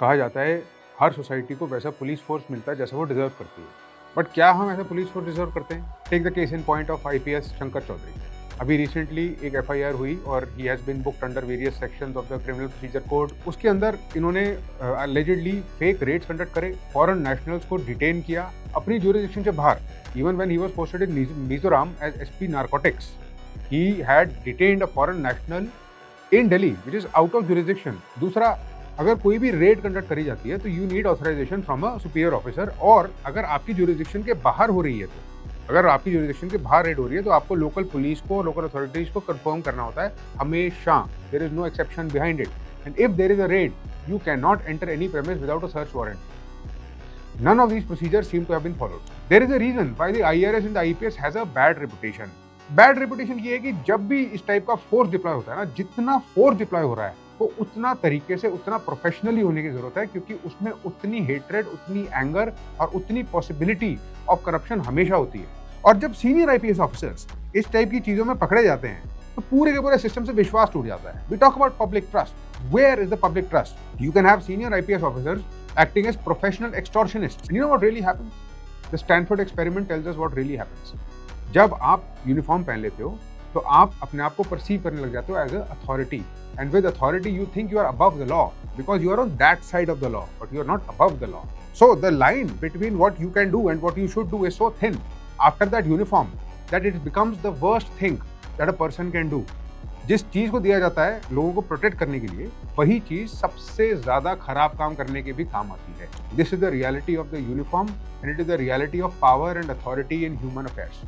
कहा जाता है हर सोसाइटी को वैसा पुलिस फोर्स मिलता है जैसा वो डिजर्व करती है, बट क्या हम ऐसा पुलिस फोर्स डिजर्व करते हैं? Take the case in point of IPS Shankar Chaudhary. अभी रिसेंटली एक एफआईआर हुई और he has been booked under various sections of the criminal procedure code. उसके अंदर इन्होंने अलेजिडली फेक रेड्स कंडक्ट करे, फॉरेन नेशनल्स को डिटेन किया अपनी ज्यूरिसडिक्शन से बाहर। Even when he was posted in Mizoram as SP narcotics, he had detained a foreign national in Delhi which is out of jurisdiction. दूसरा, अगर कोई भी रेड कंडक्ट करी जाती है तो you need authorisation from a superior officer, और अगर आपकी ज्यूरिसडिक्शन के बाहर हो रही है तो अगर आपकी ज्यूरिसडिक्शन के बाहर रेड हो रही है तो आपको लोकल पुलिस को, लोकल अथॉरिटीज को कंफर्म करना होता है हमेशा। There is no exception behind it, and if there is a raid you can not enter any premise without a search warrant. None of these procedures seem to have been followed. There is a reason why the IRS and the IPS has a bad reputation. Bad reputation ये है कि जब भी इस type का force deploy होता है ना, जितना फोर्स डिप्लॉय हो रहा है वो उतना तरीके से, उतना प्रोफेशनली होने की जरूरत है, क्योंकि उसमें उतनी हेट्रेड, उतनी एंगर और उतनी पॉसिबिलिटी ऑफ करप्शन हमेशा होती है। और जब सीनियर आईपीएस ऑफिसर्स इस टाइप की चीजों में पकड़े जाते हैं तो पूरे के पूरे सिस्टम से विश्वास टूट जाता है। We talk about public trust. Where is the public trust? You can have senior IPS officers acting as professional extortionists. And you know what really happens? The Stanford experiment tells us what really happens. जब आप uniform पहन लेते हो तो आप अपने आप को परसीव करने लग जाते हो as a authority, and with authority you think you are above the law because you are on that side of the law, but you are not above the law. So the line between what you can do and what you should do is so thin after that uniform that it becomes the worst thing that a person can do. जिस चीज को दिया जाता है लोगों को protect करने के लिए, वही चीज सबसे ज्यादा खराब काम करने के भी काम आती है. This is the reality of the uniform and it is the reality of power and authority in human affairs.